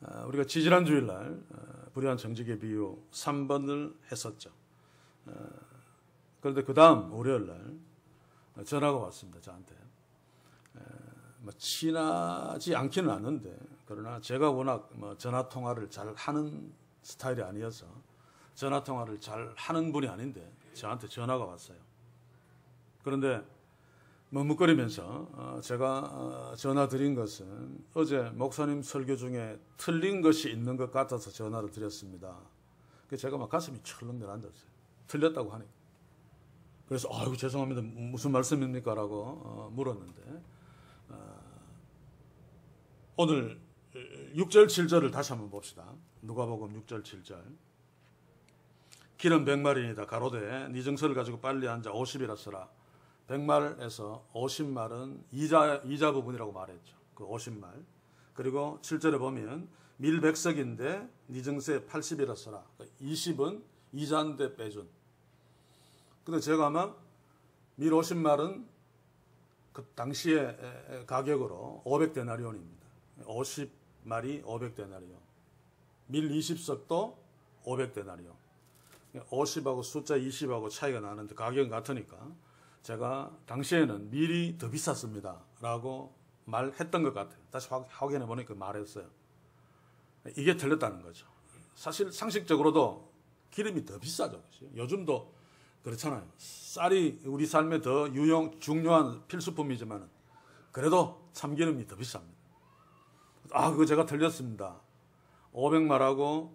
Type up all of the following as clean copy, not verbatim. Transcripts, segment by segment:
우리가 지지난주일날 불의한 정직의 비유 3번을 했었죠. 그런데 그 다음 월요일날 전화가 왔습니다. 저한테. 친하지 않기는 않는데 그러나 제가 워낙 전화 통화를 잘 하는 스타일이 아니어서 전화 통화를 잘 하는 분이 아닌데 저한테 전화가 왔어요. 그런데 머뭇거리면서 제가 전화 드린 것은 어제 목사님 설교 중에 틀린 것이 있는 것 같아서 전화를 드렸습니다. 그래서 제가 막 가슴이 철렁 내려앉았어요. 틀렸다고 하니까. 그래서 아이고 죄송합니다. 무슨 말씀입니까? 라고 물었는데 오늘 6절 7절을 다시 한번 봅시다. 누가복음 6절 7절. 길은 100마리이다. 가로되 네 정서를 가지고 빨리 앉아 50이라 써라. 100말에서 50말은 이자 부분이라고 말했죠. 그 50말. 그리고 7절에 보면 밀 100석인데 네 정서에 80이라 써라. 20은 이자인데 빼준. 근데 제가 아마 밀 50말은 그 당시의 가격으로 500데나리온입니다. 50말이 500데나리온. 밀 20석도 500데나리온. 50하고 숫자 20하고 차이가 나는데 가격은 같으니까 제가 당시에는 밀이 더 비쌌습니다. 라고 말했던 것 같아요. 다시 확인해 보니까 말했어요. 이게 틀렸다는 거죠. 사실 상식적으로도 기름이 더 비싸죠. 요즘도 그렇잖아요. 쌀이 우리 삶에 더 중요한 필수품이지만 그래도 참기름이 더 비쌉니다. 그거 제가 틀렸습니다. 500말하고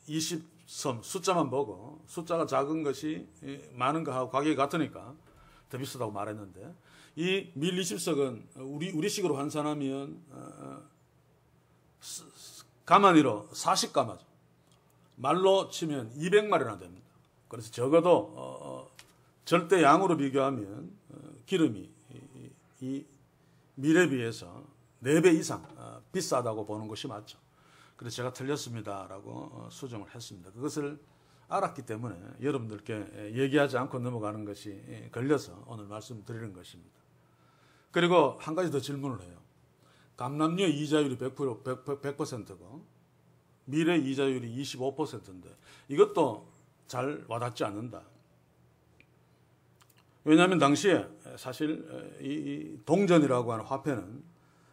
20섬 숫자만 보고 숫자가 작은 것이 많은 거하고 가격이 같으니까 더 비싸다고 말했는데 이 밀 20석은 우리식으로 환산하면 가마니로 40가마죠. 말로 치면 200마리나 됩니다. 그래서 적어도 절대 양으로 비교하면 기름이 이 밀에 비해서 4배 이상 비싸다고 보는 것이 맞죠. 그래서 제가 틀렸습니다라고 수정을 했습니다. 그것을 알았기 때문에 여러분들께 얘기하지 않고 넘어가는 것이 걸려서 오늘 말씀드리는 것입니다. 그리고 한 가지 더 질문을 해요. 감남료 이자율이 100%고 밀의 이자율이 25%인데 이것도 잘 와닿지 않는다. 왜냐하면 당시에 사실 이 동전이라고 하는 화폐는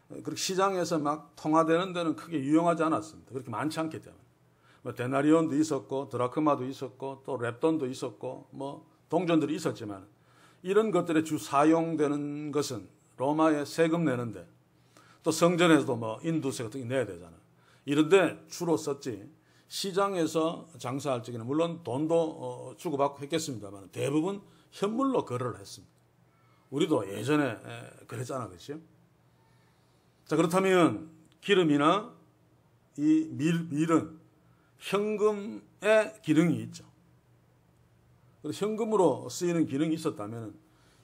그렇게 시장에서 막 통화되는 데는 크게 유용하지 않았습니다. 그렇게 많지 않기 때문에. 데나리온도 있었고 드라크마도 있었고 또 랩돈도 있었고 동전들이 있었지만 이런 것들에 주 사용되는 것은 로마에 세금 내는데 또 성전에서도 인두세 같은 게 내야 되잖아요. 이런데 주로 썼지 시장에서 장사할 적에는 물론 돈도 주고받고 했겠습니다만 대부분 현물로 거래를 했습니다. 우리도 예전에 그랬잖아, 그렇죠? 자, 그렇다면 기름이나 이 밀은 현금의 기능이 있죠. 현금으로 쓰이는 기능이 있었다면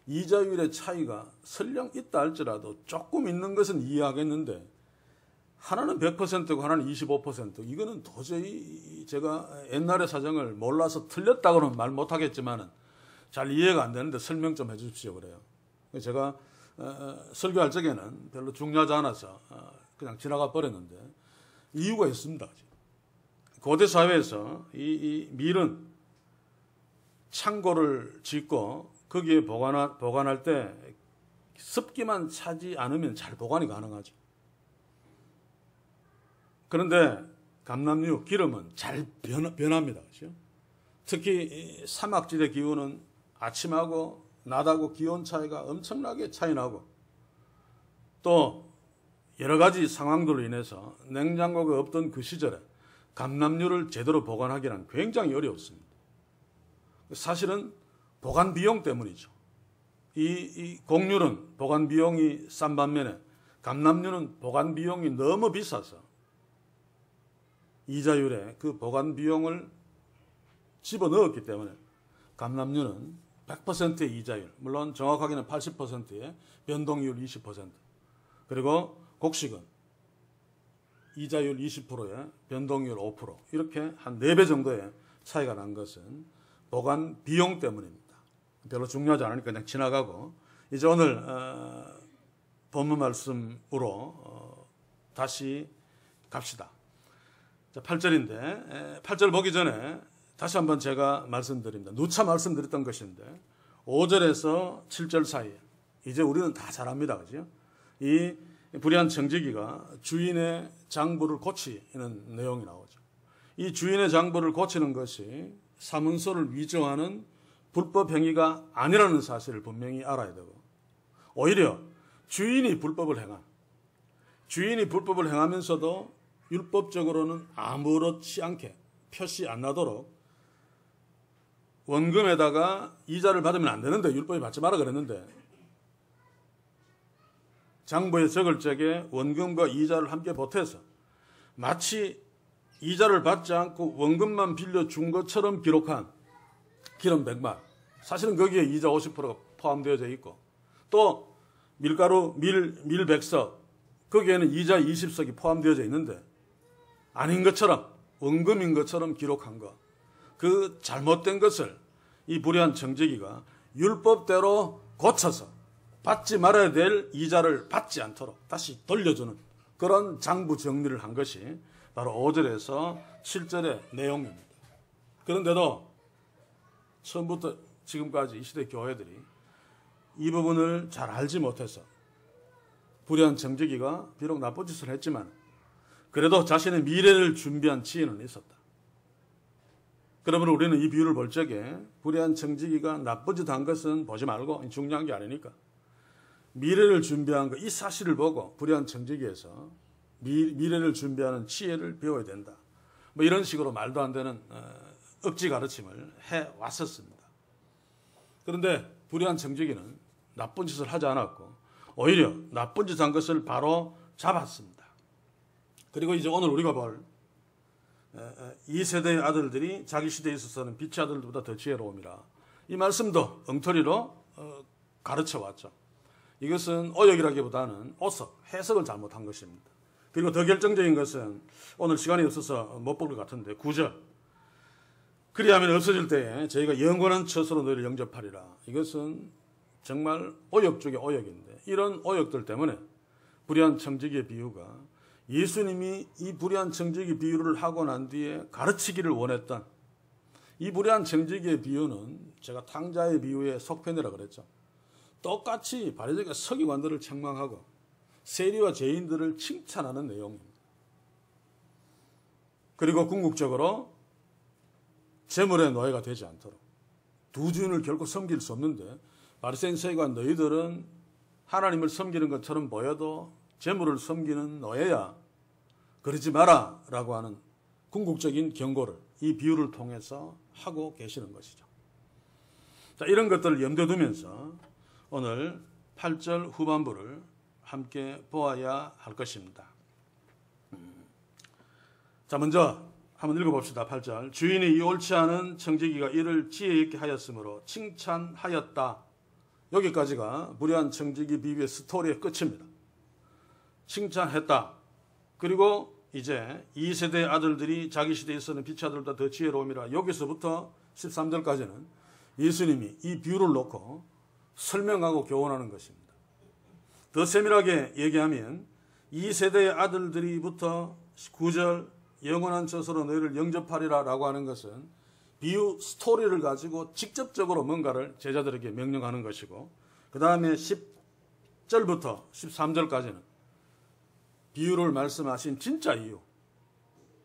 이자율의 차이가 설령 있다 할지라도 조금 있는 것은 이해하겠는데 하나는 100%고 하나는 25%. 이거는 도저히 제가 옛날의 사정을 몰라서 틀렸다고는 말 못하겠지만 잘 이해가 안 되는데 설명 좀 해주십시오 그래요. 제가 설교할 적에는 별로 중요하지 않아서 그냥 지나가 버렸는데 이유가 있습니다. 고대 사회에서 이 밀은 창고를 짓고 거기에 보관할 때 습기만 차지 않으면 잘 보관이 가능하죠. 그런데 감남류, 기름은 잘 변합니다. 그렇죠? 특히 사막지대 기후는 아침하고 낮하고 기온 차이가 엄청나게 차이 나고 또 여러 가지 상황들로 인해서 냉장고가 없던 그 시절에 감남류를 제대로 보관하기는 굉장히 어려웠습니다. 사실은 보관 비용 때문이죠. 이 곡류는 보관 비용이 싼 반면에 감남류는 보관 비용이 너무 비싸서 이자율에 그 보관 비용을 집어넣었기 때문에 감남류는 100%의 이자율, 물론 정확하게는 80%의 변동률 20%, 그리고 곡식은 이자율 20%에 변동률 5%, 이렇게 한 4배 정도의 차이가 난 것은 보관 비용 때문입니다. 별로 중요하지 않으니까 그냥 지나가고 이제 오늘 본문 말씀으로 다시 갑시다. 자, 8절인데 8절 보기 전에 다시 한번 제가 말씀드립니다. 누차 말씀드렸던 것인데 5절에서 7절 사이에 이제 우리는 다 잘 압니다. 그죠? 이 불의한 청지기가 주인의 장부를 고치는 내용이 나오죠. 이 주인의 장부를 고치는 것이 사문서를 위조하는 불법 행위가 아니라는 사실을 분명히 알아야 되고, 오히려 주인이 불법을 행하면서도 율법적으로는 아무렇지 않게 표시 안 나도록 원금에다가 이자를 받으면 안 되는데, 율법이 받지 마라 그랬는데 장부에 적을 적에 원금과 이자를 함께 보태서 마치 이자를 받지 않고 원금만 빌려준 것처럼 기록한 기름 100말, 사실은 거기에 이자 50%가 포함되어져 있고, 또 밀가루 밀 100석, 거기에는 이자 20석이 포함되어져 있는데 아닌 것처럼, 원금인 것처럼 기록한 것, 그 잘못된 것을 이 불의한 청지기가 율법대로 고쳐서 받지 말아야 될 이자를 받지 않도록 다시 돌려주는 그런 장부 정리를 한 것이 바로 5절에서 7절의 내용입니다. 그런데도 처음부터 지금까지 이 시대 교회들이 이 부분을 잘 알지 못해서 불의한 청지기가 비록 나쁜 짓을 했지만 그래도 자신의 미래를 준비한 지혜는 있었다. 그러므로 우리는 이 비유를 볼 적에 불의한 청지기가 나쁜 짓 한 것은 보지 말고, 중요한 게 아니니까 미래를 준비한 것, 이 사실을 보고 불의한 청지기에서 미래를 준비하는 지혜를 배워야 된다. 뭐 이런 식으로 말도 안 되는 억지 가르침을 해왔었습니다. 그런데 불의한 청지기는 나쁜 짓을 하지 않았고 오히려 나쁜 짓 한 것을 바로 잡았습니다. 그리고 이제 오늘 우리가 볼 이 세대의 아들들이 자기 시대에 있어서는 빛의 아들들보다 더 지혜로움이라, 이 말씀도 엉터리로 가르쳐 왔죠. 이것은 오역이라기보다는 오석, 해석을 잘못한 것입니다. 그리고 더 결정적인 것은 오늘 시간이 없어서 못 볼 것 같은데 9절, 그리하면 없어질 때에 저희가 영원한 처소로 너희를 영접하리라. 이것은 정말 오역 중에 오역인데, 이런 오역들 때문에 불의한 청지기의 비유가 예수님이 이 불의한 청지기 비유를 하고 난 뒤에 가르치기를 원했던 이 불의한 청지기의 비유는 제가 탕자의 비유의 속편이라고 그랬죠. 똑같이 바리새인과 서기관들을 책망하고 세리와 죄인들을 칭찬하는 내용입니다. 그리고 궁극적으로 재물의 노예가 되지 않도록, 두 주인을 결코 섬길 수 없는데 바리새인 서기관 너희들은 하나님을 섬기는 것처럼 보여도 재물을 섬기는 노예야, 그러지 마라 라고 하는 궁극적인 경고를 이 비유를 통해서 하고 계시는 것이죠. 자, 이런 것들을 염두에 두면서 오늘 8절 후반부를 함께 보아야 할 것입니다. 자, 먼저 한번 읽어봅시다. 8절. 주인이 이 옳지 않은 청지기가 이를 지혜 있게 하였으므로 칭찬하였다. 여기까지가 불의한 청지기 비유의 스토리의 끝입니다. 칭찬했다. 그리고 이제 이 세대의 아들들이 자기 시대에 있어서는 빛의 아들보다 더 지혜로움이라, 여기서부터 13절까지는 예수님이 이 비유를 놓고 설명하고 교훈하는 것입니다. 더 세밀하게 얘기하면 이 세대의 아들들이부터 9절 영원한 처소로 너희를 영접하리라 라고 하는 것은 비유 스토리를 가지고 직접적으로 뭔가를 제자들에게 명령하는 것이고, 그 다음에 10절부터 13절까지는 비유를 말씀하신 진짜 이유,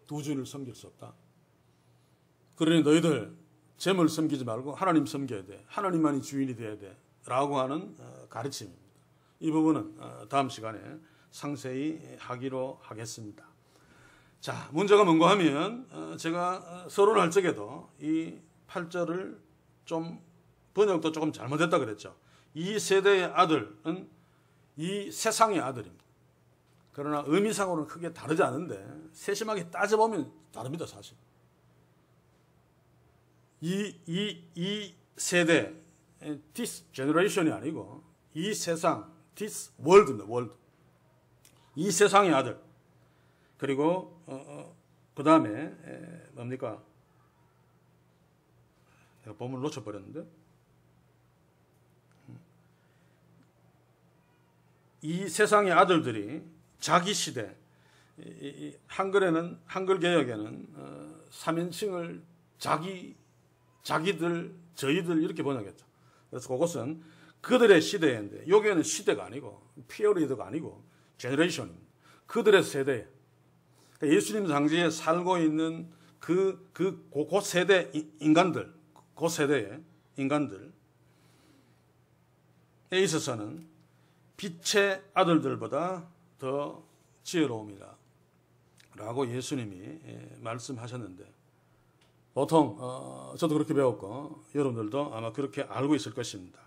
두 주인을 섬길 수 없다. 그러니 너희들 재물 섬기지 말고 하나님 섬겨야 돼. 하나님만이 주인이 돼야 돼. 라고 하는 가르침입니다. 이 부분은 다음 시간에 상세히 하기로 하겠습니다. 자, 문제가 뭔가 하면 제가 서론을 할 적에도 이 8절을 좀 번역도 조금 잘못했다 그랬죠. 이 세대의 아들은 이 세상의 아들입니다. 그러나 의미상으로는 크게 다르지 않은데 세심하게 따져보면 다릅니다, 사실. 이 세대, this generation이 아니고 이 세상, this world입니다, world. 이 세상의 아들. 그리고 그 다음에 뭡니까? 내가 본문을 놓쳐버렸는데. 이 세상의 아들들이 자기 시대, 한글에는 한글 개역에는 3인칭을 자기들, 저희들 이렇게 번역했죠. 그래서 그것은 그들의 시대인데 여기에는 시대가 아니고 피어리드가 아니고 제너레이션입니다. 그들의 세대. 그러니까 예수님 당시에 살고 있는 그 세대 인간들, 그 세대의 인간들에 있어서는 빛의 아들들보다 더 지혜로움이다 라고 예수님이 말씀하셨는데, 보통 저도 그렇게 배웠고 여러분들도 아마 그렇게 알고 있을 것입니다.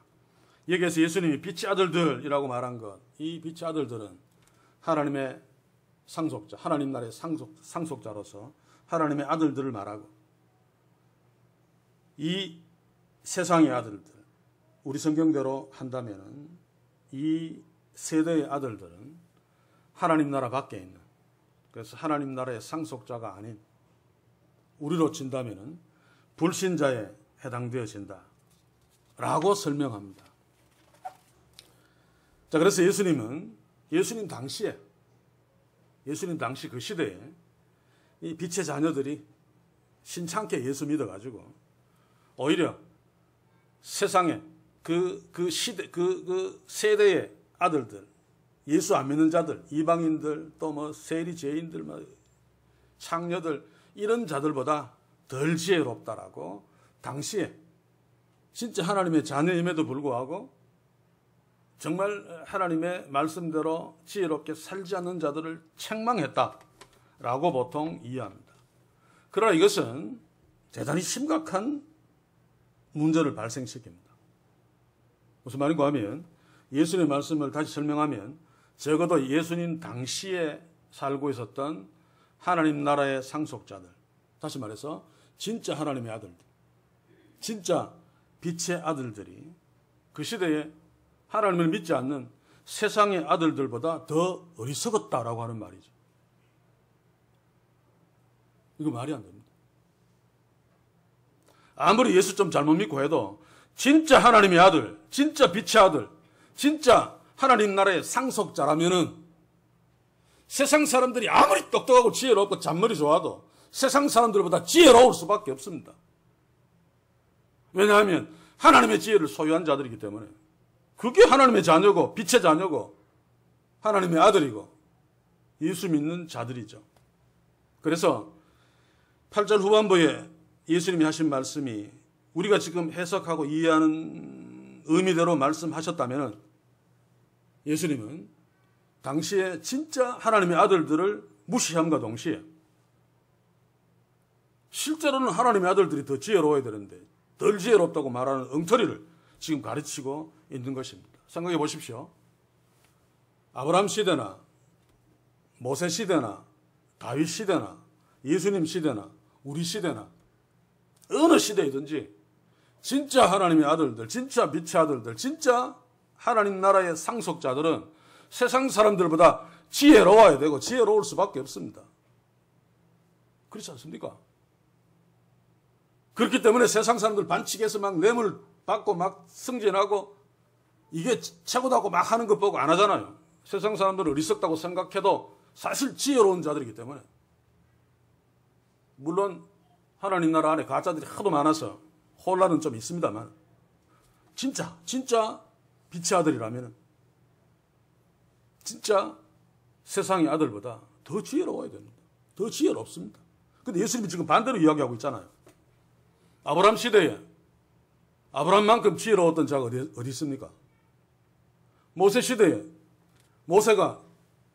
여기에서 예수님이 빛의 아들들이라고 말한 것, 이 빛의 아들들은 하나님의 상속자, 하나님 나라의 상속자로서 하나님의 아들들을 말하고, 이 세상의 아들들, 우리 성경대로 한다면 이 세대의 아들들은 하나님 나라 밖에 있는, 그래서 하나님 나라의 상속자가 아닌, 우리로 친다면 불신자에 해당되어진다 라고 설명합니다. 자, 그래서 예수님 당시 그 시대에 이 빛의 자녀들이 신창게 예수 믿어가지고 오히려 세상에 그 세대의 아들들, 예수 안 믿는 자들, 이방인들, 또 뭐 세리죄인들, 창녀들, 이런 자들보다 덜 지혜롭다라고 당시에 진짜 하나님의 자녀임에도 불구하고 정말 하나님의 말씀대로 지혜롭게 살지 않는 자들을 책망했다라고 보통 이해합니다. 그러나 이것은 대단히 심각한 문제를 발생시킵니다. 무슨 말인가 하면, 예수님의 말씀을 다시 설명하면 적어도 예수님 당시에 살고 있었던 하나님 나라의 상속자들, 다시 말해서 진짜 하나님의 아들들, 진짜 빛의 아들들이 그 시대에 하나님을 믿지 않는 세상의 아들들보다 더 어리석었다라고 하는 말이죠. 이거 말이 안 됩니다. 아무리 예수 좀 잘못 믿고 해도 진짜 하나님의 아들, 진짜 빛의 아들, 진짜 하나님 나라의 상속자라면은 세상 사람들이 아무리 똑똑하고 지혜롭고 잔머리 좋아도 세상 사람들보다 지혜로울 수밖에 없습니다. 왜냐하면 하나님의 지혜를 소유한 자들이기 때문에, 그게 하나님의 자녀고 빛의 자녀고 하나님의 아들이고 예수 믿는 자들이죠. 그래서 8절 후반부에 예수님이 하신 말씀이 우리가 지금 해석하고 이해하는 의미대로 말씀하셨다면, 예수님은 당시에 진짜 하나님의 아들들을 무시함과 동시에 실제로는 하나님의 아들들이 더 지혜로워야 되는데 덜 지혜롭다고 말하는 엉터리를 지금 가르치고 있는 것입니다. 생각해 보십시오. 아브라함 시대나 모세 시대나 다윗 시대나 예수님 시대나 우리 시대나 어느 시대이든지 진짜 하나님의 아들들, 진짜 빛의 아들들, 진짜 하나님 나라의 상속자들은 세상 사람들보다 지혜로워야 되고 지혜로울 수밖에 없습니다. 그렇지 않습니까? 그렇기 때문에 세상 사람들 반칙해서 막 뇌물 받고 막 승진하고 이게 최고다고 막 하는 것 보고 안 하잖아요. 세상 사람들은 어리석다고 생각해도 사실 지혜로운 자들이기 때문에. 물론 하나님 나라 안에 가짜들이 하도 많아서 혼란은 좀 있습니다만, 진짜 빛의 아들이라면 진짜 세상의 아들보다 더 지혜로워야 됩니다. 더 지혜롭습니다. 근데 예수님이 지금 반대로 이야기하고 있잖아요. 아브라함 시대에 아브라함만큼 지혜로웠던 자가 어디 있습니까? 모세 시대에 모세가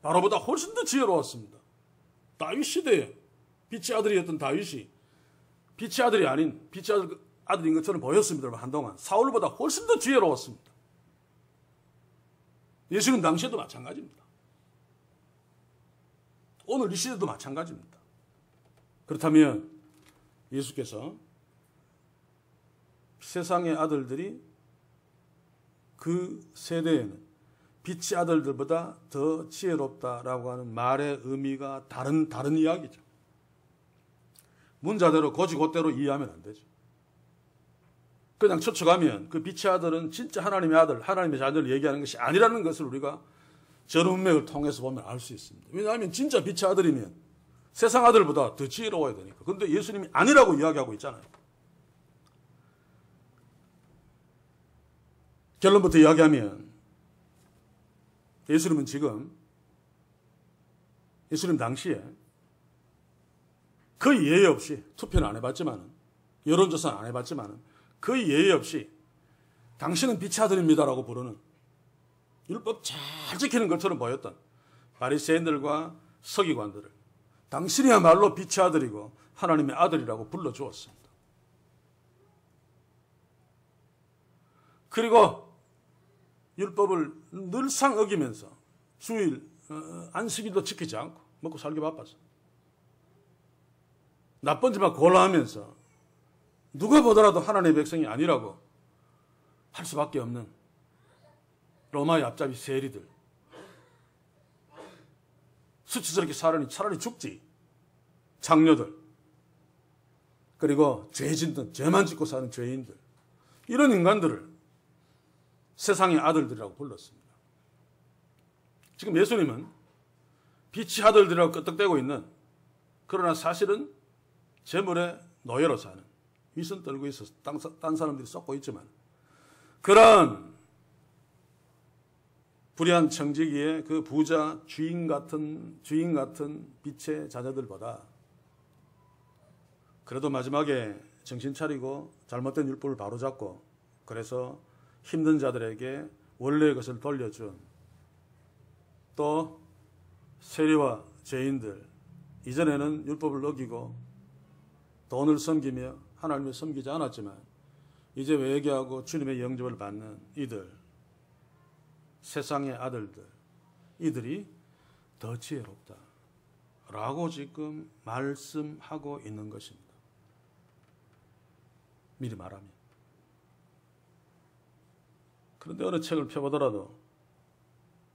바로보다 훨씬 더 지혜로웠습니다. 다윗 시대에 빛의 아들이었던 다윗이 빛의 아들이 아닌 빛의 아들인 것처럼 보였습니다만 한동안 사울보다 훨씬 더 지혜로웠습니다. 예수님 당시에도 마찬가지입니다. 오늘 이 시대도 마찬가지입니다. 그렇다면 예수께서 세상의 아들들이 그 세대에는 빛의 아들들보다 더 지혜롭다라고 하는 말의 의미가 다른 이야기죠. 문자대로 고지고대로 이해하면 안 되죠. 그냥 쫓아가면 그 빛의 아들은 진짜 하나님의 아들, 하나님의 자녀를 얘기하는 것이 아니라는 것을 우리가 전 문맥을 통해서 보면 알 수 있습니다. 왜냐하면 진짜 빛의 아들이면 세상 아들보다 더 지혜로워야 되니까. 그런데 예수님이 아니라고 이야기하고 있잖아요. 결론부터 이야기하면 예수님은 지금 예수님 당시에 거의 예외 없이 투표는 안 해봤지만 여론조사는 안 해봤지만 거의 예외 없이 당신은 빛의 아들입니다라고 부르는 율법 잘 지키는 것처럼 보였던 바리새인들과 서기관들을 당신이야말로 빛의 아들이고 하나님의 아들이라고 불러주었습니다. 그리고 율법을 늘상 어기면서 주일, 안식일도 지키지 않고 먹고 살기 바빠서 나쁜 짓만 골라하면서 누가 보더라도 하나님의 백성이 아니라고 할 수밖에 없는 로마의 앞잡이 세리들. 수치스럽게 살으니 차라리 죽지. 장녀들. 그리고 죄진들, 죄만 짓고 사는 죄인들. 이런 인간들을 세상의 아들들이라고 불렀습니다. 지금 예수님은 빛의 아들들이라고 끄떡대고 있는, 그러나 사실은 재물의 노예로 사는, 위선 떨고 있어서 딴 사람들이 썩고 있지만 그런 불의한 청지기의 그 부자 주인 같은 빛의 자녀들보다 그래도 마지막에 정신 차리고 잘못된 율법을 바로잡고 그래서 힘든 자들에게 원래의 것을 돌려준 또 세리와 죄인들, 이전에는 율법을 어기고 돈을 섬기며 하나님을 섬기지 않았지만 이제 회개하고 주님의 영접을 받는 이들, 세상의 아들들, 이들이 더 지혜롭다 라고 지금 말씀하고 있는 것입니다. 미리 말하면. 그런데 어느 책을 펴보더라도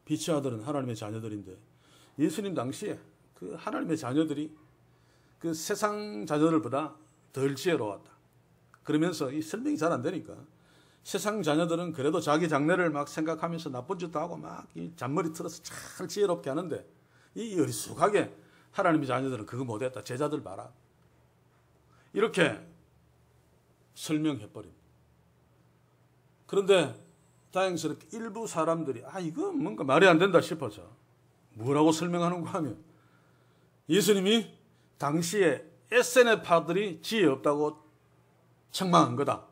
빛의 아들은 하나님의 자녀들인데 예수님 당시에 그 하나님의 자녀들이 그 세상 자녀들보다 덜 지혜로웠다. 그러면서 이 설명이 잘 안 되니까 세상 자녀들은 그래도 자기 장래를 막 생각하면서 나쁜 짓도 하고 막 이 잔머리 틀어서 잘 지혜롭게 하는데 이 어리숙하게 하나님의 자녀들은 그거 못했다. 제자들 봐라. 이렇게 설명해버립니다. 그런데 다행스럽게 일부 사람들이 이거 뭔가 말이 안 된다 싶어서 뭐라고 설명하는가 하면 예수님이 당시에 SNF파들이 지혜 없다고 책망한 거다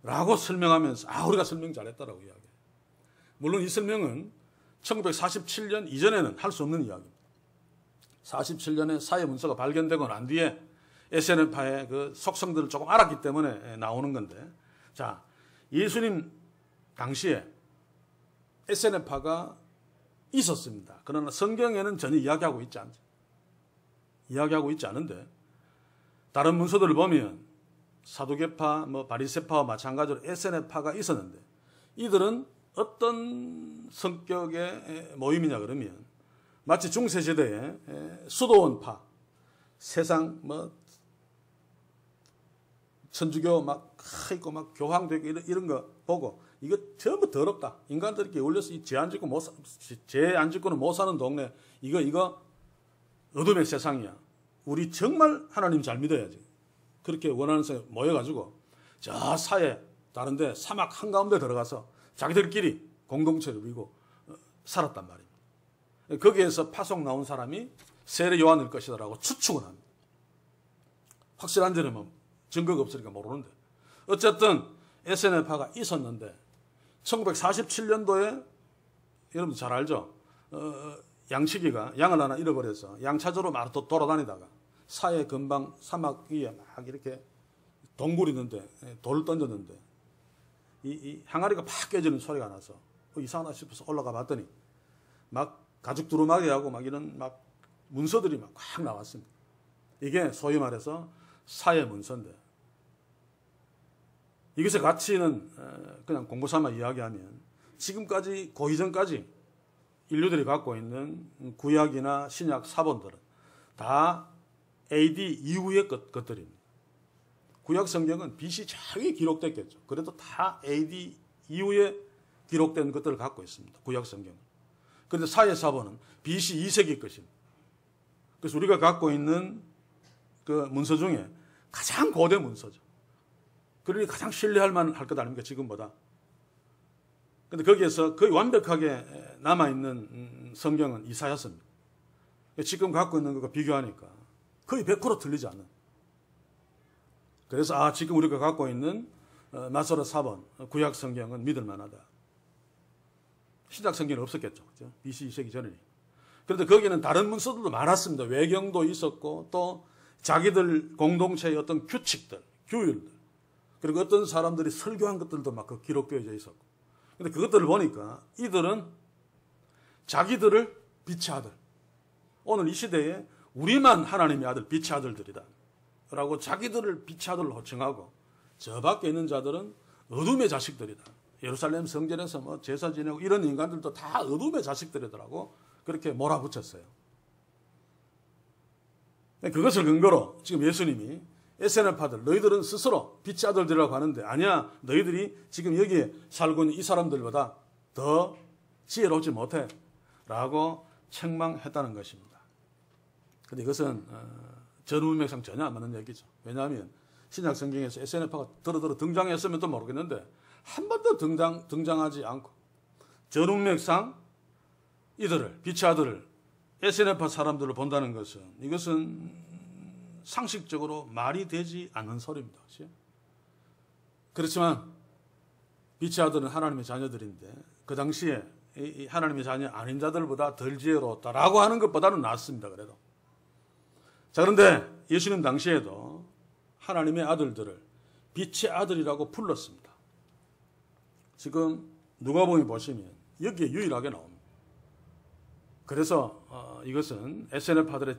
라고 설명하면서 우리가 설명 잘했다라고 이야기해요. 물론 이 설명은 1947년 이전에는 할 수 없는 이야기입니다. 47년에 사회 문서가 발견되고 난 뒤에 SNF파의 그 속성들을 조금 알았기 때문에 나오는 건데, 자, 예수님 당시에 SNF파가 있었습니다. 그러나 성경에는 전혀 이야기하고 있지 않은데 다른 문서들을 보면 사두개파, 바리새파와 마찬가지로 SNF파가 있었는데 이들은 어떤 성격의 모임이냐 그러면 마치 중세시대의 수도원파, 세상 천주교 막 있고 막 교황되고 이런 거 보고 이거 전부 더럽다. 인간들끼리 올려서 죄 안 짓고는 못 사는 동네. 이거 어둠의 세상이야. 우리 정말 하나님 잘 믿어야지. 그렇게 원하는 사람이 모여가지고 저 사해 다른데 사막 한가운데 들어가서 자기들끼리 공동체를 이루고 살았단 말입니다. 거기에서 파송 나온 사람이 세례 요한일 것이다라고 추측을 합니다. 확실한지는 증거가 없으니까 모르는데 어쨌든 SNF파가 있었는데 1947년도에 여러분 잘 알죠? 양치기가 양을 하나 잃어버려서 양 찾으러 막 돌아다니다가 사해 근방 사막 위에 막 이렇게 동굴 있는데 돌을 던졌는데 이 항아리가 팍 깨지는 소리가 나서 이상하다 싶어서 올라가 봤더니 막 가죽 두루마기하고 막 이런 막 문서들이 막 확 나왔습니다. 이게 소위 말해서 사해 문서인데 이것의 가치는 그냥 공부 삼아 이야기하면 지금까지 고이전까지 인류들이 갖고 있는 구약이나 신약 사본들은 다 AD 이후의 것들입니다. 구약 성경은 BC 전에 기록됐겠죠. 그래도 다 AD 이후에 기록된 것들을 갖고 있습니다. 구약 성경은. 그런데 사회 사본은 BC 2세기 것입니다. 그래서 우리가 갖고 있는 그 문서 중에 가장 고대 문서죠. 그러니 가장 신뢰할 만할 것 아닙니까, 지금보다. 근데 거기에서 거의 완벽하게 남아있는 성경은 이사야서입니다. 지금 갖고 있는 것과 비교하니까 거의 100% 틀리지 않는. 그래서 지금 우리가 갖고 있는 마소라 사본 구약 성경은 믿을 만하다. 신약 성경은 없었겠죠. 그렇죠? BC 2세기 전이니. 그런데 거기는 다른 문서들도 많았습니다. 외경도 있었고 또 자기들 공동체의 어떤 규칙들, 규율들, 그리고 어떤 사람들이 설교한 것들도 막 기록되어져 있었고. 근데 그것들을 보니까 이들은 자기들을 빛의 아들, 오늘 이 시대에 우리만 하나님의 아들, 빛의 아들들이다 라고 자기들을 빛의 아들로 호칭하고, 저 밖에 있는 자들은 어둠의 자식들이다. 예루살렘 성전에서 뭐 제사 지내고 이런 인간들도 다 어둠의 자식들이더라고 그렇게 몰아붙였어요. 그것을 근거로 지금 예수님이 SNF파들, 너희들은 스스로 빛의 아들들이라고 하는데, 아니야, 너희들이 지금 여기에 살고 있는 이 사람들보다 더 지혜롭지 못해 라고 책망했다는 것입니다. 그런데 이것은 전문맥상 전혀 안 맞는 얘기죠. 왜냐하면 신약 성경에서 SNF파가 더러 등장했으면 또 모르겠는데 한 번도 등장하지 않고, 전문맥상 이들을, 빛의 아들을 SNF파 사람들을 본다는 것은, 이것은 상식적으로 말이 되지 않는 소리입니다. 그렇지만 빛의 아들은 하나님의 자녀들인데 그 당시에 이 하나님의 자녀 아닌 자들보다 덜 지혜로웠다라고 하는 것보다는 낫습니다. 그래도. 자, 그런데 예수님 당시에도 하나님의 아들들을 빛의 아들이라고 불렀습니다. 지금 누가복음 보시면 여기에 유일하게 나옵니다. 그래서 이것은 SNF파들의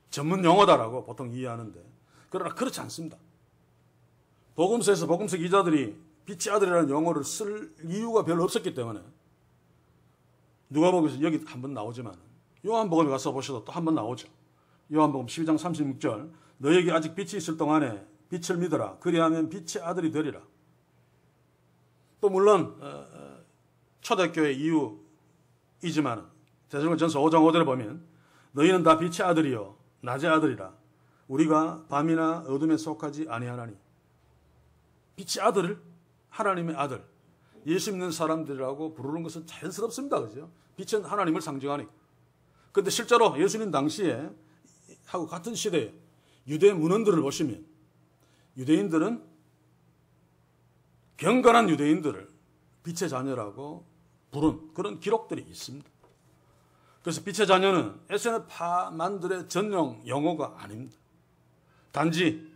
전문 용어다라고 보통 이해하는데, 그러나 그렇지 않습니다. 복음서에서 복음서 기자들이 빛의 아들이라는 용어를 쓸 이유가 별로 없었기 때문에 누가복음에서 여기 한번 나오지만 요한복음에 가서 보셔도 또 한번 나오죠. 요한복음 12장 36절, 너에게 아직 빛이 있을 동안에 빛을 믿어라. 그리하면 빛의 아들이 되리라. 또 물론 초대교회 이유이지만 데살로니가전서 5장 5절에 보면 너희는 다 빛의 아들이요 낮의 아들이라. 우리가 밤이나 어둠에 속하지 아니하나니. 빛의 아들을 하나님의 아들, 예수 믿는 사람들이라고 부르는 것은 자연스럽습니다. 그죠? 빛은 하나님을 상징하니까. 그런데 실제로 예수님 당시에 하고 같은 시대에 유대 문헌들을 보시면 유대인들은, 경건한 유대인들을 빛의 자녀라고 부른 그런 기록들이 있습니다. 그래서 빛의 자녀는 SNF파만들의 전용 용어가 아닙니다. 단지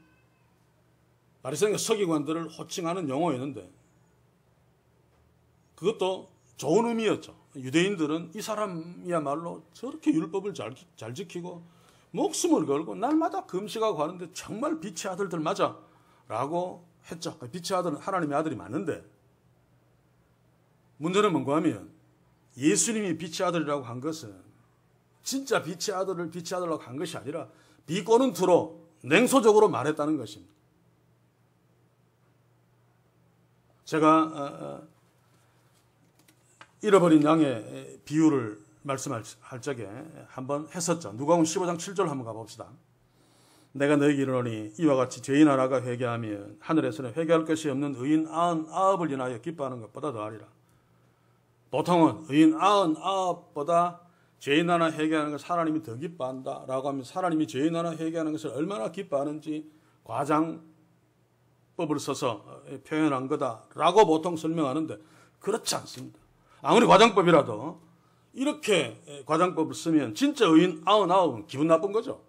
바리새인과 서기관들을 호칭하는 용어였는데 그것도 좋은 의미였죠. 유대인들은 이 사람이야말로 저렇게 율법을 잘 지키고 목숨을 걸고 날마다 금식하고 하는데 정말 빛의 아들들 맞아 라고 했죠. 빛의 아들은 하나님의 아들이 맞는데, 문제는 뭔가 하면 예수님이 빛의 아들이라고 한 것은 진짜 빛의 아들을 빛의 아들이라고 한 것이 아니라 비꼬는 투로 냉소적으로 말했다는 것입니다. 제가 잃어버린 양의 비유를 말씀할 적에 한번 했었죠. 누가복음 15장 7절 한번 가봅시다. 내가 너희에게 이르노니 이와 같이 죄인 하나가 회개하면 하늘에서는 회개할 것이 없는 의인 99을 인하여 기뻐하는 것보다 더하리라. 보통은 의인 99보다 죄인 하나 회개하는 것을 하나님이 더 기뻐한다 라고 하면 하나님이 죄인 하나 회개하는 것을 얼마나 기뻐하는지 과장법을 써서 표현한 거다라고 보통 설명하는데 그렇지 않습니다. 아무리 과장법이라도 이렇게 과장법을 쓰면 진짜 의인 99은 기분 나쁜 거죠.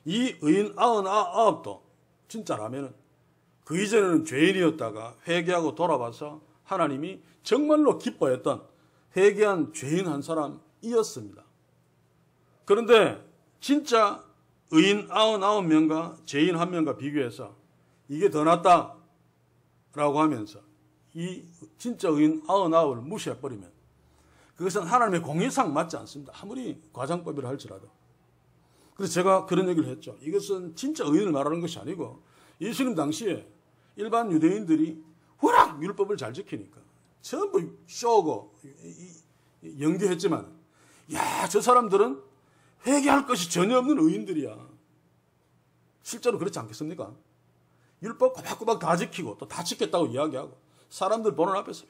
이 의인 99도 진짜라면 그 이전에는 죄인이었다가 회개하고 돌아와서 하나님이 정말로 기뻐했던 회개한 죄인 한 사람이었습니다. 그런데 진짜 의인 99명과 죄인 1명과 비교해서 이게 더 낫다라고 하면서 이 진짜 의인 99을 무시해버리면 그것은 하나님의 공의상 맞지 않습니다. 아무리 과장법이라 할지라도. 그래서 제가 그런 얘기를 했죠. 이것은 진짜 의인을 말하는 것이 아니고 예수님 당시에 일반 유대인들이 워낙 율법을 잘 지키니까 전부 쇼고 연기했지만, 야, 저 사람들은 회개할 것이 전혀 없는 의인들이야. 실제로 그렇지 않겠습니까? 율법 꼬박꼬박 다 지키고 또 다 지켰다고 이야기하고 사람들 보는 앞에서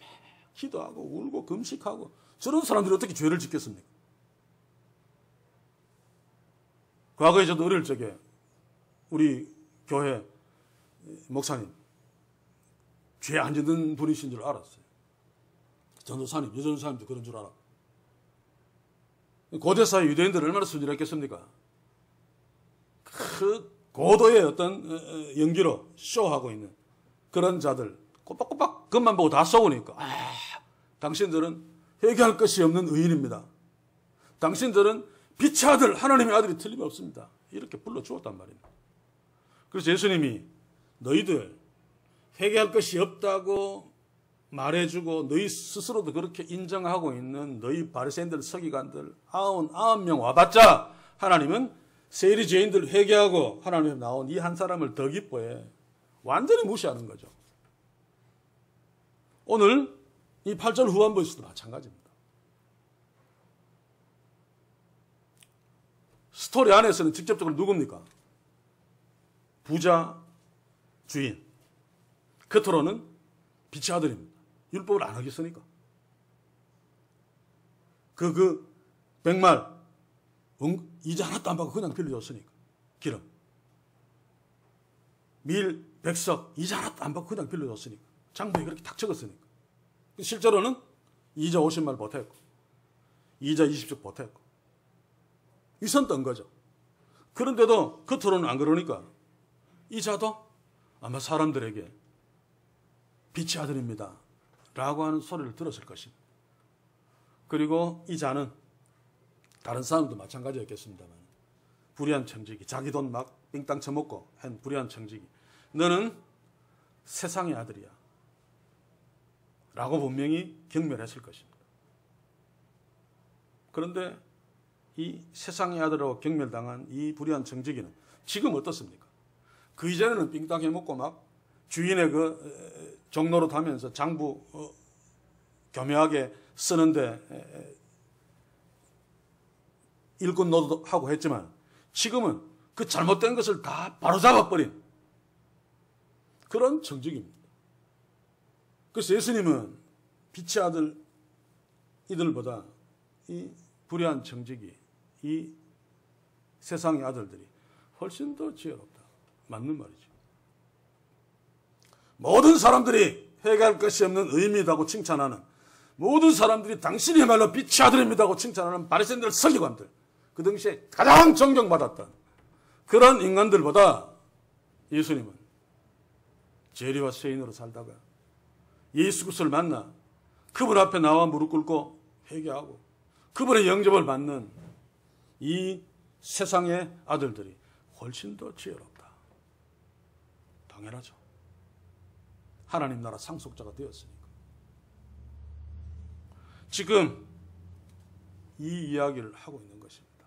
기도하고 울고 금식하고, 저런 사람들이 어떻게 죄를 짓겠습니까? 과거에 저도 어릴 적에 우리 교회 목사님 죄 안 짓는 분이신 줄 알았어요. 전도사님, 여전도사님도 그런 줄 알았고. 고대사의 유대인들은 얼마나 순진했겠습니까? 그 고도의 어떤 연기로 쇼하고 있는 그런 자들 꼬박꼬박 그것만 보고 다 쏘으니까, 당신들은 회개할 것이 없는 의인입니다. 당신들은 빛의 아들, 하나님의 아들이 틀림없습니다. 이렇게 불러주었단 말입니다. 그래서 예수님이 너희들 회개할 것이 없다고 말해주고 너희 스스로도 그렇게 인정하고 있는 너희 바리새인들, 서기관들 99명 와봤자 하나님은 세리죄인들 회개하고 하나님에 나온 이 한 사람을 더 기뻐해. 완전히 무시하는 거죠. 오늘 이 8절 후반부에서도 마찬가지입니다. 스토리 안에서는 직접적으로 누굽니까? 부자 주인. 겉으로는 빛의 아들입니다. 율법을 안 어겼으니까. 백말 이자 하나도 안 받고 그냥 빌려줬으니까. 기름. 밀, 백석 이자 하나도 안 받고 그냥 빌려줬으니까. 장부에 그렇게 딱 적었으니까. 실제로는 이자 50만 보탰고 이자 20씩 보탰고 위선 떤 거죠. 그런데도 겉으로는 안 그러니까 이자도 아마 사람들에게 빛의 아들입니다 라고 하는 소리를 들었을 것입니다. 그리고 이자는 다른 사람도 마찬가지였겠습니다만 불의한 청지기, 자기 돈 막 빙땅 쳐먹고 한 불의한 청지기, 너는 세상의 아들이야 라고 분명히 경멸했을 것입니다. 그런데 이 세상의 아들로 경멸당한 이 불의한 청지기는 지금 어떻습니까? 그 이전에는 빙땅 해먹고 막 주인의 그 종로로 타면서 장부 교묘하게 쓰는데 일꾼 노릇하고 했지만 지금은 그 잘못된 것을 다 바로잡아버린 그런 청지기입니다. 그래서 예수님은 빛의 아들 이들보다 이 불의한 청지기, 이 세상의 아들들이 훨씬 더 지혜롭다. 맞는 말이죠. 모든 사람들이 회개할 것이 없는 의인이라고 칭찬하는, 모든 사람들이 당신이야말로 빛의 아들입니다고 칭찬하는 바리새인들, 서기관들, 그 당시에 가장 존경받았던 그런 인간들보다 예수님은 죄리와 세인으로 살다가 예수 그리스도를 만나 그분 앞에 나와 무릎 꿇고 회개하고 그분의 영접을 받는 이 세상의 아들들이 훨씬 더 지혜롭다. 당연하죠. 하나님 나라 상속자가 되었으니까. 지금 이 이야기를 하고 있는 것입니다.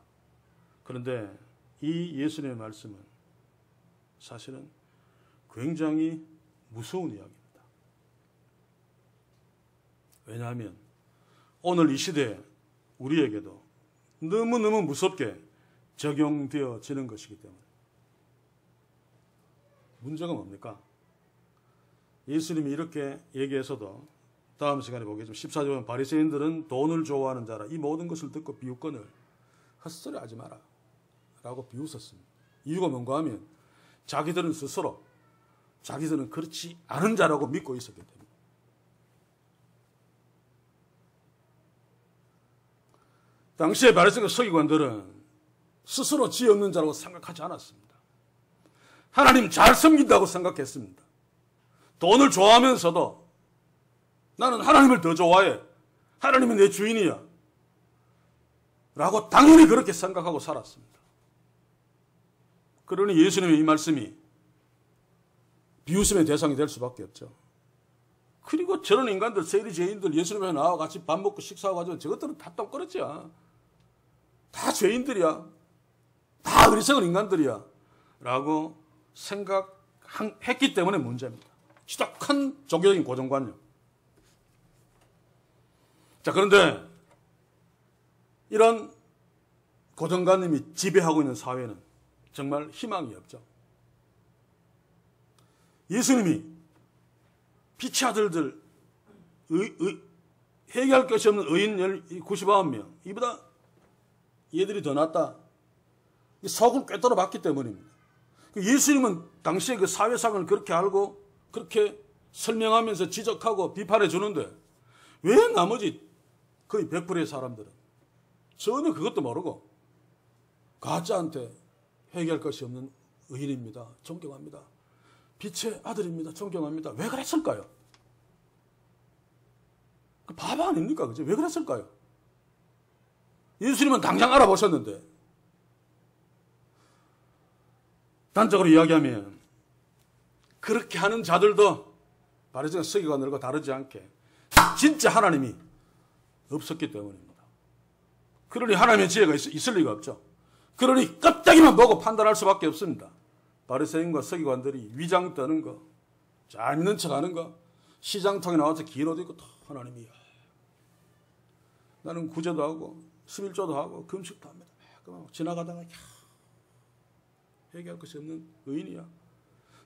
그런데 이 예수님의 말씀은 사실은 굉장히 무서운 이야기입니다. 왜냐하면 오늘 이 시대에 우리에게도 너무너무 무섭게 적용되어지는 것이기 때문에. 문제가 뭡니까? 예수님이 이렇게 얘기해서도 다음 시간에 보겠지만 14절 보면 바리새인들은 돈을 좋아하는 자라 이 모든 것을 듣고 비웃거늘 헛소리 하지 마라 라고 비웃었습니다. 이유가 뭔가 하면 자기들은 스스로 자기들은 그렇지 않은 자라고 믿고 있었기 때문에. 당시에 바리새인과 서기관들은 스스로 지 없는 자라고 생각하지 않았습니다. 하나님 잘 섬긴다고 생각했습니다. 돈을 좋아하면서도 나는 하나님을 더 좋아해. 하나님이 내 주인이야. 라고 당연히 그렇게 생각하고 살았습니다. 그러니 예수님의 이 말씀이 비웃음의 대상이 될 수밖에 없죠. 그리고 저런 인간들, 세리죄인들 예수님에 나와 같이 밥 먹고 식사하고 하지만 저것들은 다 똑그렇지야. 다 죄인들이야. 다 어리석은 인간들이야. 라고 생각했기 때문에 문제입니다. 지독한 종교적인 고정관념. 자, 그런데 이런 고정관념이 지배하고 있는 사회는 정말 희망이 없죠. 예수님이 빛의 아들들, 회개할 것이 없는 의인 99명, 이보다 얘들이 더 낫다. 속을 꿰뚫어 봤기 때문입니다. 예수님은 당시에 그 사회상을 그렇게 알고 그렇게 설명하면서 지적하고 비판해 주는데 왜 나머지 거의 100%의 사람들은 전혀 그것도 모르고 가짜한테 회개할 것이 없는 의인입니다. 존경합니다. 빛의 아들입니다. 존경합니다. 왜 그랬을까요? 그 바보 아닙니까? 그죠? 왜 그랬을까요? 예수님은 당장 알아보셨는데, 단적으로 이야기하면 그렇게 하는 자들도 바리새인 서기관들과 다르지 않게 진짜 하나님이 없었기 때문입니다. 그러니 하나님의 지혜가 있을 리가 없죠. 그러니 껍데기만 보고 판단할 수밖에 없습니다. 바리새인과 서기관들이 위장 떠는 거, 잘 믿는 척하는 거, 시장통에 나와서 긴 옷 입고 다 하나님이야. 나는 구제도 하고 11조도 하고 금식도 합니다. 지나가다가 회개할 것이 없는 의인이야.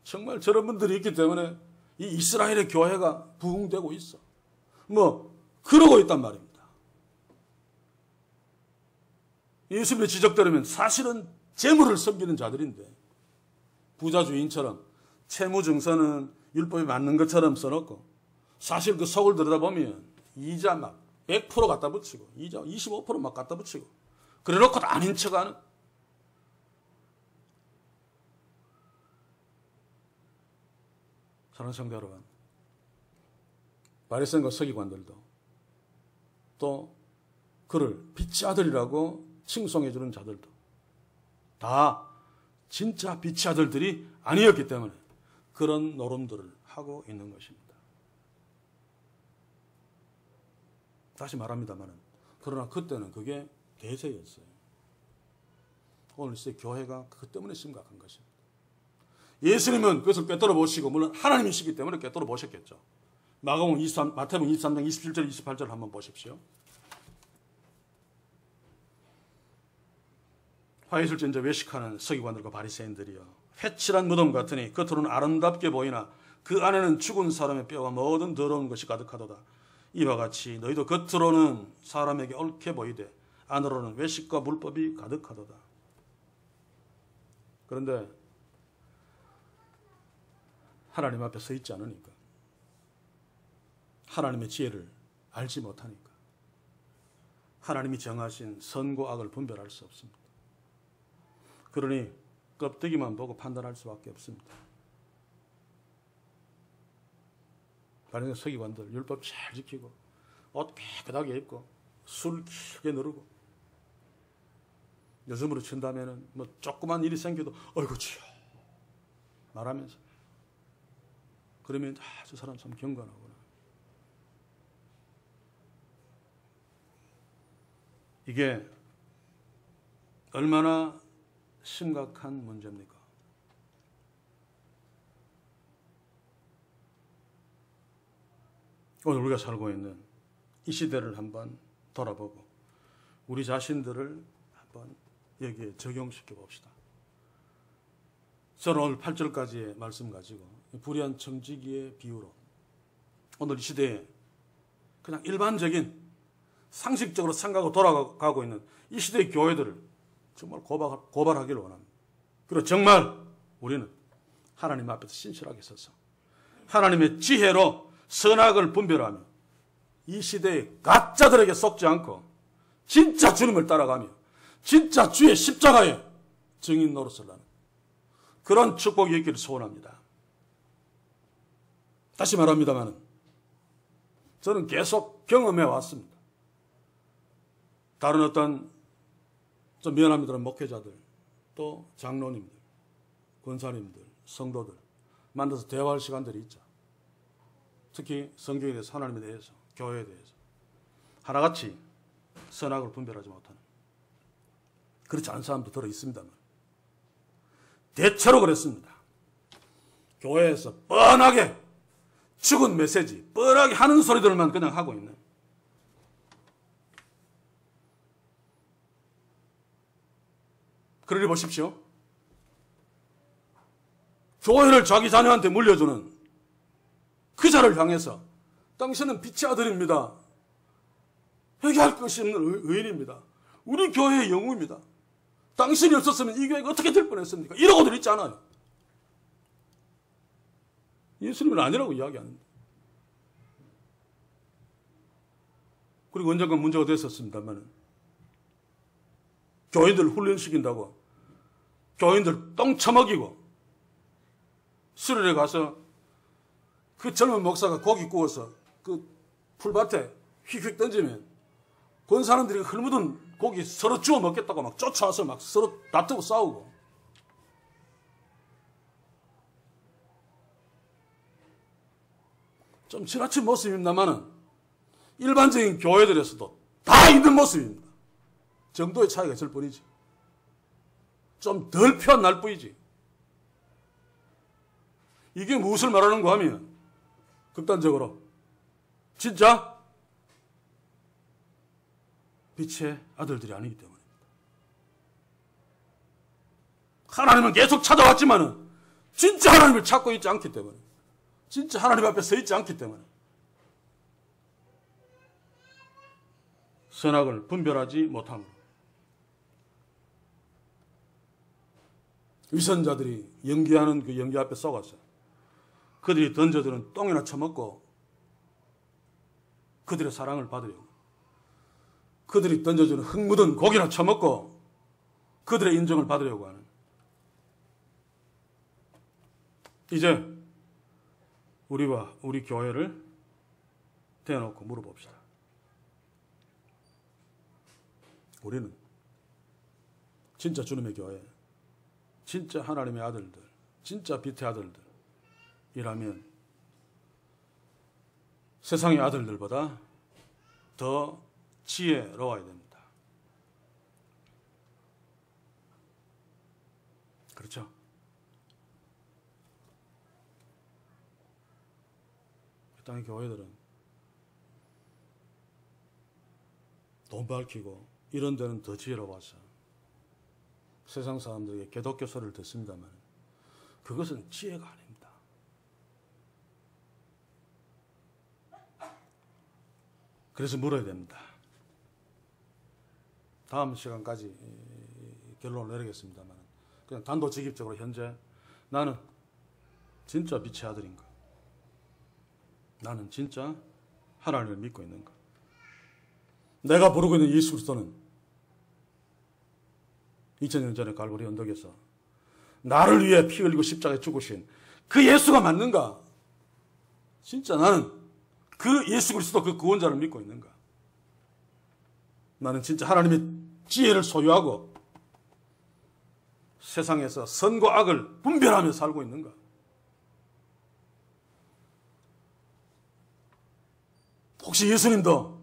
정말 저런 분들이 있기 때문에 이 이스라엘의 교회가 부흥되고 있어. 그러고 있단 말입니다. 예수님의 지적대로면 사실은 재물을 섬기는 자들인데 부자주의인처럼 채무증서는 율법에 맞는 것처럼 써놓고 사실 그 속을 들여다보면 이자 막 100% 갖다 붙이고 이자 25% 막 갖다 붙이고 그래놓고 아닌 척하는 사랑하는 성도 여러분, 바리새인과 서기관들도 또 그를 빛의 아들이라고 칭송해 주는 자들도 다 진짜 빛의 아들들이 아니었기 때문에 그런 노름들을 하고 있는 것입니다. 다시 말합니다만 그러나 그때는 그게 대세였어요. 오늘 시대 교회가 그것 때문에 심각한 것입니다. 예수님은 그것을 꿰뚫어 보시고 물론 하나님이시기 때문에 꿰뚫어 보셨겠죠. 마태복음 23장 27절 28절 한번 보십시오. 화해술전자 외식하는 서기관들과 바리새인들이여, 회칠한 무덤 같으니 겉으로는 아름답게 보이나 그 안에는 죽은 사람의 뼈와 모든 더러운 것이 가득하도다. 이와 같이 너희도 겉으로는 사람에게 옳게 보이되 안으로는 외식과 물법이 가득하도다. 그런데 하나님 앞에 서 있지 않으니까, 하나님의 지혜를 알지 못하니까 하나님이 정하신 선과 악을 분별할 수 없습니다. 그러니 껍데기만 보고 판단할 수밖에 없습니다. 바리새인 서기관들 율법 잘 지키고 옷 깨끗하게 입고 술 길게 누르고 요즘으로 친다면은 조그만 일이 생겨도 어이구 주여 말하면서 그러면 저 사람 참 경건하구나. 이게 얼마나 심각한 문제입니까? 오늘 우리가 살고 있는 이 시대를 한번 돌아보고 우리 자신들을 한번 여기에 적용시켜 봅시다. 저는 오늘 8절까지의 말씀 가지고 불의한 청지기의 비유로 오늘 이 시대에 그냥 일반적인 상식적으로 생각하고 돌아가고 있는 이 시대의 교회들을 정말 고발하기를 원합니다. 그리고 정말 우리는 하나님 앞에서 신실하게 서서 하나님의 지혜로 선악을 분별하며 이 시대의 가짜들에게 속지 않고 진짜 주님을 따라가며 진짜 주의 십자가에 증인 노릇을 하는 그런 축복이 있기를 소원합니다. 다시 말합니다만 저는 계속 경험해 왔습니다. 다른 어떤 좀 미안합니다. 목회자들 또 장로님들, 권사님들, 성도들 만나서 대화할 시간들이 있죠. 특히 성경에 대해서, 하나님에 대해서, 교회에 대해서 하나같이 선악을 분별하지 못하는 그렇지 않은 사람도 들어 있습니다만 대체로 그랬습니다. 교회에서 뻔하게 죽은 메시지, 뻔하게 하는 소리들만 그냥 하고 있는 그러니 보십시오. 교회를 자기 자녀한테 물려주는 그 자를 향해서 당신은 빛의 아들입니다. 회개할 것이 없는 의인입니다. 우리 교회의 영웅입니다. 당신이 없었으면 이 교회가 어떻게 될 뻔했습니까? 이러고들 있지 않아요. 예수님은 아니라고 이야기하는데. 그리고 언젠가 문제가 됐었습니다만 교인들 훈련시킨다고 교인들 똥 처먹이고 수련회 가서 그 젊은 목사가 고기 구워서 그 풀밭에 휙휙 던지면 본 사람들이 흘묻은 고기 서로 주워 먹겠다고 막 쫓아와서 막 서로 다투고 싸우고. 좀 지나친 모습입니다만은 일반적인 교회들에서도 다 있는 모습입니다. 정도의 차이가 있을 뿐이지. 좀 덜 표현날 뿐이지. 이게 무엇을 말하는가 하면 극단적으로 진짜 빛의 아들들이 아니기 때문입니다. 하나님은 계속 찾아왔지만은 진짜 하나님을 찾고 있지 않기 때문에, 진짜 하나님 앞에 서 있지 않기 때문에 선악을 분별하지 못함으로 위선자들이 연기하는 그 연기 앞에 속아서 그들이 던져드는 똥이나 처먹고 그들의 사랑을 받으려고, 그들이 던져주는 흙 묻은 고기나 처먹고 그들의 인정을 받으려고 하는, 이제 우리와 우리 교회를 대놓고 물어봅시다. 우리는 진짜 주님의 교회, 진짜 하나님의 아들들, 진짜 빛의 아들들이라면 세상의 아들들보다 더 지혜로워야 됩니다. 그렇죠? 이 땅의 교회들은 돈 밝히고 이런 데는 더 지혜로워서 세상 사람들에게 개독교서를 듣습니다만 그것은 지혜가 아닙니다. 그래서 물어야 됩니다. 다음 시간까지 결론을 내리겠습니다만 그냥 단도직입적으로 현재 나는 진짜 빛의 아들인가? 나는 진짜 하나님을 믿고 있는가? 내가 부르고 있는 예수 그리스도는 2000년 전에 갈보리 언덕에서 나를 위해 피 흘리고 십자가에 죽으신 그 예수가 맞는가? 진짜 나는 그 예수 그리스도 그 구원자를 믿고 있는가? 나는 진짜 하나님의 지혜를 소유하고 세상에서 선과 악을 분별하며 살고 있는가? 혹시 예수님도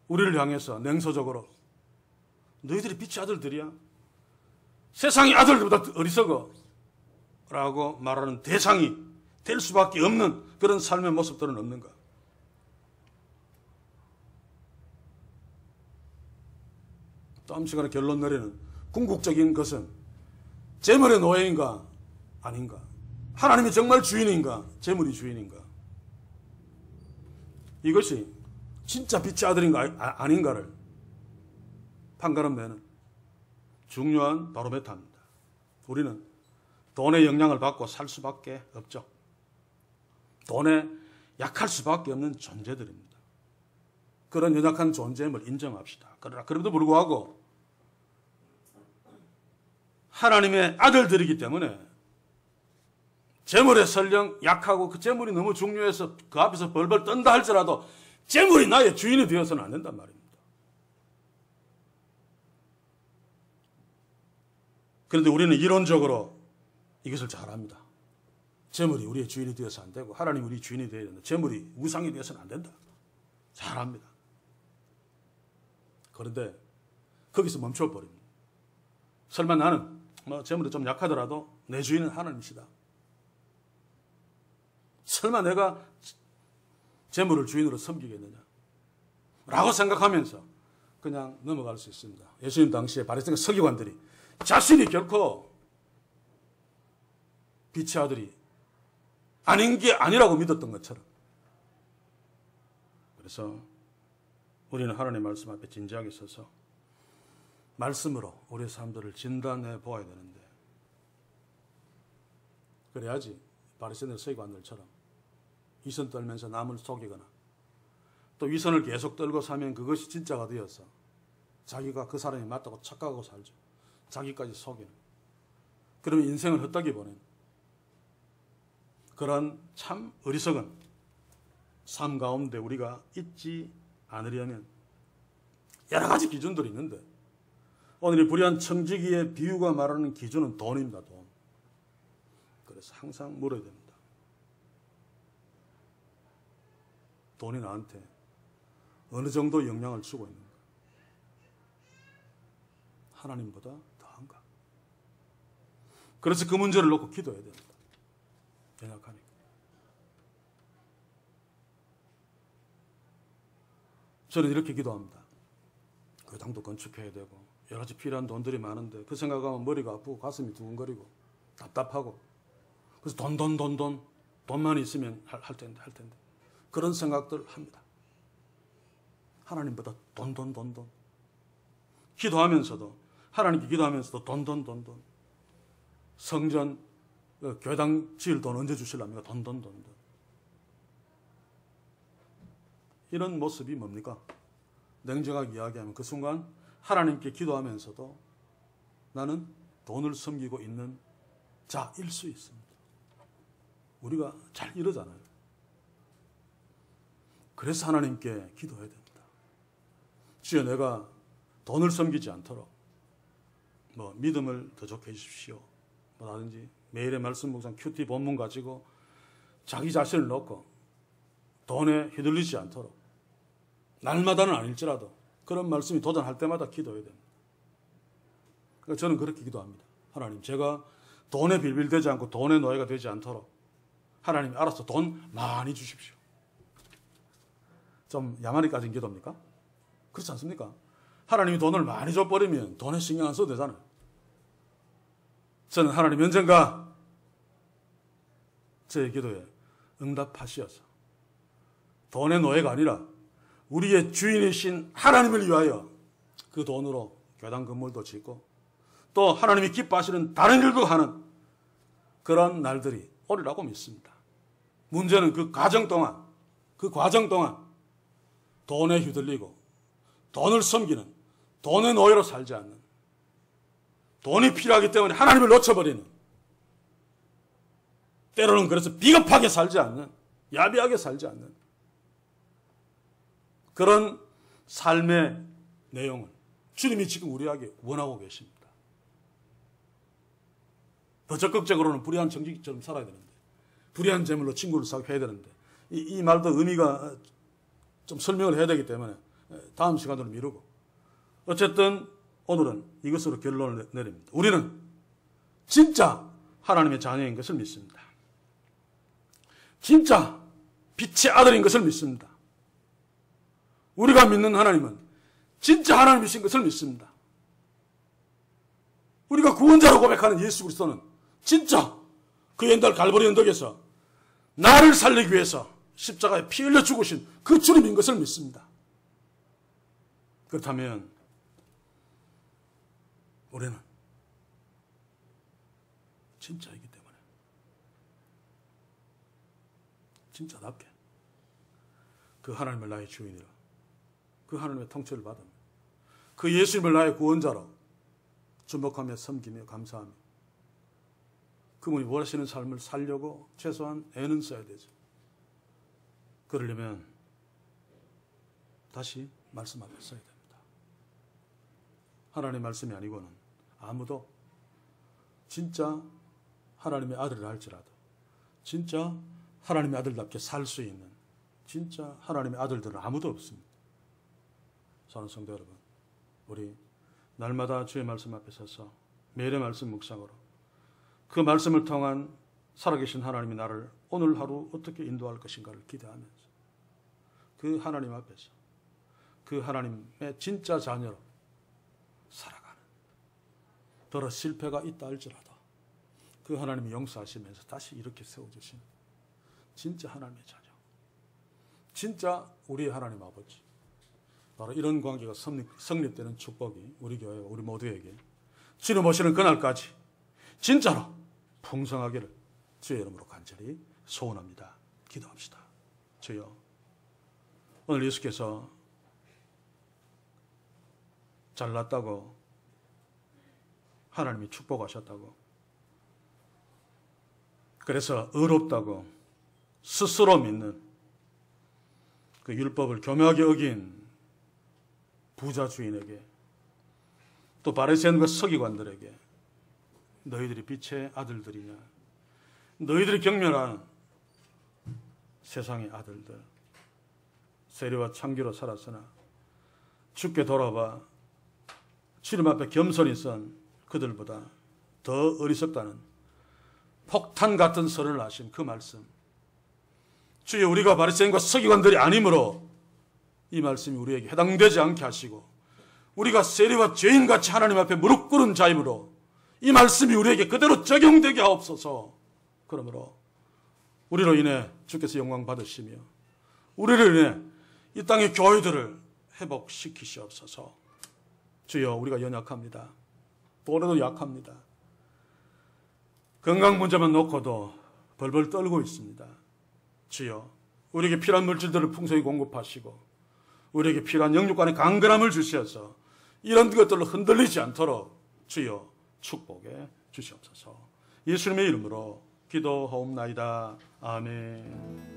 우리를 향해서 냉소적으로 너희들이 빛의 아들들이야? 세상의 아들들보다 어리석어 라고 말하는 대상이 될 수밖에 없는 그런 삶의 모습들은 없는가? 다음 시간에 결론 내리는 궁극적인 것은 재물의 노예인가 아닌가? 하나님이 정말 주인인가? 재물이 주인인가? 이것이 진짜 빛의 아들인가 아닌가를 판가름 내는 중요한 바로메타입니다. 우리는 돈의 영향을 받고 살 수밖에 없죠. 돈에 약할 수밖에 없는 존재들입니다. 그런 연약한 존재임을 인정합시다. 그러나 그럼에도 불구하고 하나님의 아들들이기 때문에 재물에 설령 약하고 그 재물이 너무 중요해서 그 앞에서 벌벌 떤다 할지라도 재물이 나의 주인이 되어서는 안 된단 말입니다. 그런데 우리는 이론적으로 이것을 잘 압니다. 재물이 우리의 주인이 되어서 안 되고 하나님이 우리 주인이 되어야 된다. 재물이 우상이 되어서는 안 된다. 잘 압니다. 그런데 거기서 멈춰버립니다. 설마 나는 재물이 좀 약하더라도 내 주인은 하나님이시다. 설마 내가 재물을 주인으로 섬기겠느냐 라고 생각하면서 그냥 넘어갈 수 있습니다. 예수님 당시에 바리새인 서기관들이 자신이 결코 빛의 아들이 아닌 게 아니라고 믿었던 것처럼. 그래서 우리는 하나님의 말씀 앞에 진지하게 서서 말씀으로 우리의 삶들을 진단해 보아야 되는데, 그래야지 바리새인들 서기관들처럼 위선 떨면서 남을 속이거나 또 위선을 계속 떨고 사면 그것이 진짜가 되어서 자기가 그 사람이 맞다고 착각하고 살죠. 자기까지 속이는. 그러면 인생을 헛되게 보내는 그런 참 어리석은 삶 가운데 우리가 있지 않으려면 여러 가지 기준들이 있는데, 오늘 이 불의한 청지기의 비유가 말하는 기준은 돈입니다. 돈. 그래서 항상 물어야 됩니다. 돈이 나한테 어느 정도 영향을 주고 있는가? 하나님보다 더한가? 그래서 그 문제를 놓고 기도해야 됩니다. 연약하니까. 저는 이렇게 기도합니다. 교당도 건축해야 되고 여러 가지 필요한 돈들이 많은데 그 생각하면 머리가 아프고 가슴이 두근거리고 답답하고, 그래서 돈만 있으면 할 텐데 그런 생각들 합니다. 하나님보다 돈. 기도하면서도, 하나님께 기도하면서도 돈. 성전, 교당 지을 돈 언제 주실랍니까? 돈. 이런 모습이 뭡니까? 냉정하게 이야기하면 그 순간 하나님께 기도하면서도 나는 돈을 섬기고 있는 자일 수 있습니다. 우리가 잘 이러잖아요. 그래서 하나님께 기도해야 됩니다. 주여, 내가 돈을 섬기지 않도록 믿음을 더 좋게 해주십시오. 라든지 매일의 말씀 묵상 큐티 본문 가지고 자기 자신을 놓고 돈에 휘둘리지 않도록, 날마다는 아닐지라도 그런 말씀이 도전할 때마다 기도해야 됩니다. 그러니까 저는 그렇게 기도합니다. 하나님, 제가 돈에 빌빌대지 않고 돈의 노예가 되지 않도록 하나님이 알아서 돈 많이 주십시오. 좀 야만이 까진 기도입니까? 그렇지 않습니까? 하나님이 돈을 많이 줘버리면 돈에 신경 안 써도 되잖아요. 저는 하나님 언젠가 제 기도에 응답하시어서 돈의 노예가 아니라 우리의 주인이신 하나님을 위하여 그 돈으로 교당 건물도 짓고 또 하나님이 기뻐하시는 다른 일도 하는 그런 날들이 오리라고 믿습니다. 문제는 그 과정 동안 돈에 휘둘리고 돈을 섬기는, 돈의 노예로 살지 않는, 돈이 필요하기 때문에 하나님을 놓쳐버리는, 때로는 그래서 비겁하게 살지 않는, 야비하게 살지 않는 그런 삶의 내용을 주님이 지금 우리에게 원하고 계십니다. 더 적극적으로는 불의한 정직처럼 살아야 되는데, 불의한 재물로 친구를 사고 해야 되는데, 이 말도 의미가 좀 설명을 해야 되기 때문에 다음 시간으로 미루고, 어쨌든 오늘은 이것으로 결론을 내립니다. 우리는 진짜 하나님의 자녀인 것을 믿습니다. 진짜 빛의 아들인 것을 믿습니다. 우리가 믿는 하나님은 진짜 하나님이신 것을 믿습니다. 우리가 구원자로 고백하는 예수 그리스도는 진짜 그 옛날 갈보리 언덕에서 나를 살리기 위해서 십자가에 피 흘려 죽으신 그 주님인 것을 믿습니다. 그렇다면 우리는 진짜이기 때문에 진짜답게 그 하나님을 나의 주인이라, 그 하나님의 통치를 받으며 그 예수님을 나의 구원자로 주목하며 섬기며 감사하며 그분이 원하시는 삶을 살려고 최소한 애는 써야 되죠. 그러려면 다시 말씀 앞에 서야 됩니다. 하나님의 말씀이 아니고는 아무도 진짜 하나님의 아들이라 할지라도 진짜 하나님의 아들답게 살 수 있는 진짜 하나님의 아들들은 아무도 없습니다. 사랑하는 성도 여러분, 우리 날마다 주의 말씀 앞에 서서 매일의 말씀 묵상으로 그 말씀을 통한 살아계신 하나님이 나를 오늘 하루 어떻게 인도할 것인가를 기대하면서 그 하나님 앞에서 그 하나님의 진짜 자녀로 살아가는, 더러 실패가 있다 할지라도 그 하나님이 용서하시면서 다시 이렇게 세워주신 진짜 하나님의 자녀, 진짜 우리의 하나님 아버지, 바로 이런 관계가 성립되는 축복이 우리 교회와 우리 모두에게 주님 오시는 그날까지 진짜로 풍성하기를 주의 이름으로 간절히 소원합니다. 기도합시다. 주여, 오늘 예수께서 잘났다고 하나님이 축복하셨다고, 그래서 의롭다고 스스로 믿는 그 율법을 교묘하게 어긴 부자 주인에게, 또 바리새인과 서기관들에게 너희들이 빛의 아들들이냐, 너희들이 경멸한 세상의 아들들, 세리와 창기로 살았으나 주께 돌아봐 주님 앞에 겸손히 선 그들보다 더 어리석다는 폭탄 같은 선을 하신 그 말씀, 주여, 우리가 바리새인과 서기관들이 아니므로 이 말씀이 우리에게 해당되지 않게 하시고, 우리가 세리와 죄인같이 하나님 앞에 무릎 꿇은 자이므로 이 말씀이 우리에게 그대로 적용되게 하옵소서. 그러므로 우리로 인해 주께서 영광 받으시며 우리를 인해 이 땅의 교회들을 회복시키시옵소서. 주여, 우리가 연약합니다. 또래도 약합니다. 건강 문제만 놓고도 벌벌 떨고 있습니다. 주여, 우리에게 필요한 물질들을 풍성히 공급하시고 우리에게 필요한 영육간의 강건함을 주셔서 이런 것들로 흔들리지 않도록 주여 축복해 주시옵소서. 예수님의 이름으로 기도하옵나이다. 아멘.